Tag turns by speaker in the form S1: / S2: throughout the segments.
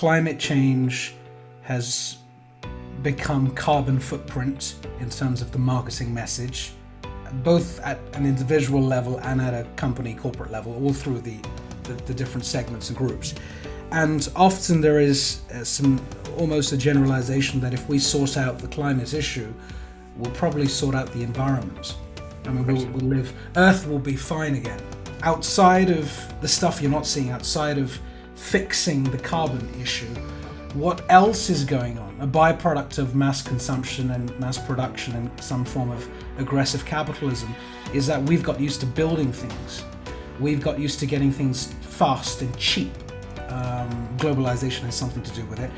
S1: climate change has become carbon footprint in terms of the marketing message, both at an individual level and at a company corporate level, all through the different segments and groups. And often there is almost a generalization that if we sort out the climate issue, we'll probably sort out the environment. I mean, we'll Earth will be fine again. Outside of the stuff you're not seeing, outside of fixing the carbon issue, what else is going on? A byproduct of mass consumption and mass production and some form of aggressive capitalism is that we've got used to building things. We've got used to getting things fast and cheap. Globalization has something to do with it.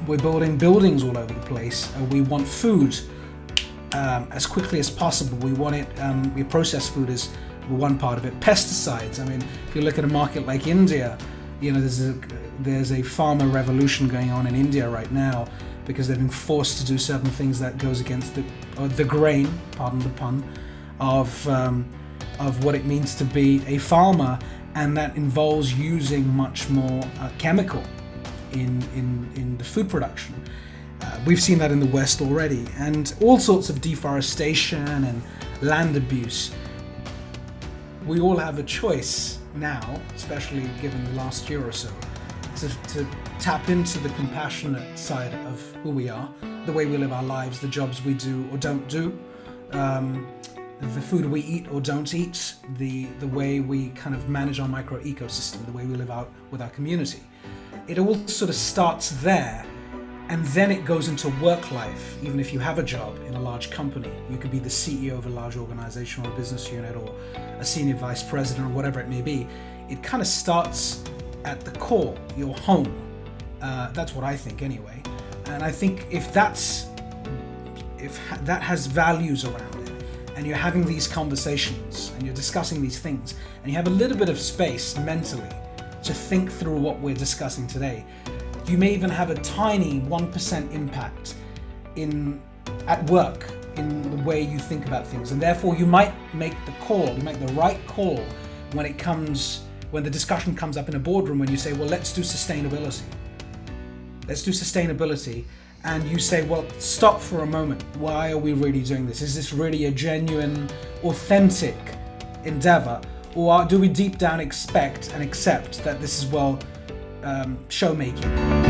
S1: We're building buildings all over the place. We want food as quickly as possible. We want it. We process food as one part of it. Pesticides. I mean, if you look at a market like India, you know, there's a farmer revolution going on in India right now because they've been forced to do certain things that goes against the grain, pardon the pun, of what it means to be a farmer, and that involves using much more chemical in the food production. We've seen that in the West already, and all sorts of deforestation and land abuse. We all have a choice now, especially given the last year or so, to tap into the compassionate side of who we are, the way we live our lives, the jobs we do or don't do, the food we eat or don't eat, the way we kind of manage our micro ecosystem, the way we live out with our community. It all sort of starts there, and then it goes into work life. Even if you have a job in a large company, you could be the CEO of a large organization or a business unit or a senior vice president or whatever it may be. It kind of starts at the core, your home. That's what I think anyway. And I think if that has values around it, and you're having these conversations and you're discussing these things, and you have a little bit of space mentally to think through what we're discussing today, you may even have a tiny 1% impact at work in the way you think about things, and therefore you might make the right call when the discussion comes up in a boardroom, when you say, well, let's do sustainability, and you say, well, stop for a moment, why are we really doing this? Is this really a genuine, authentic endeavor, or do we deep down expect and accept that this is, well, show making?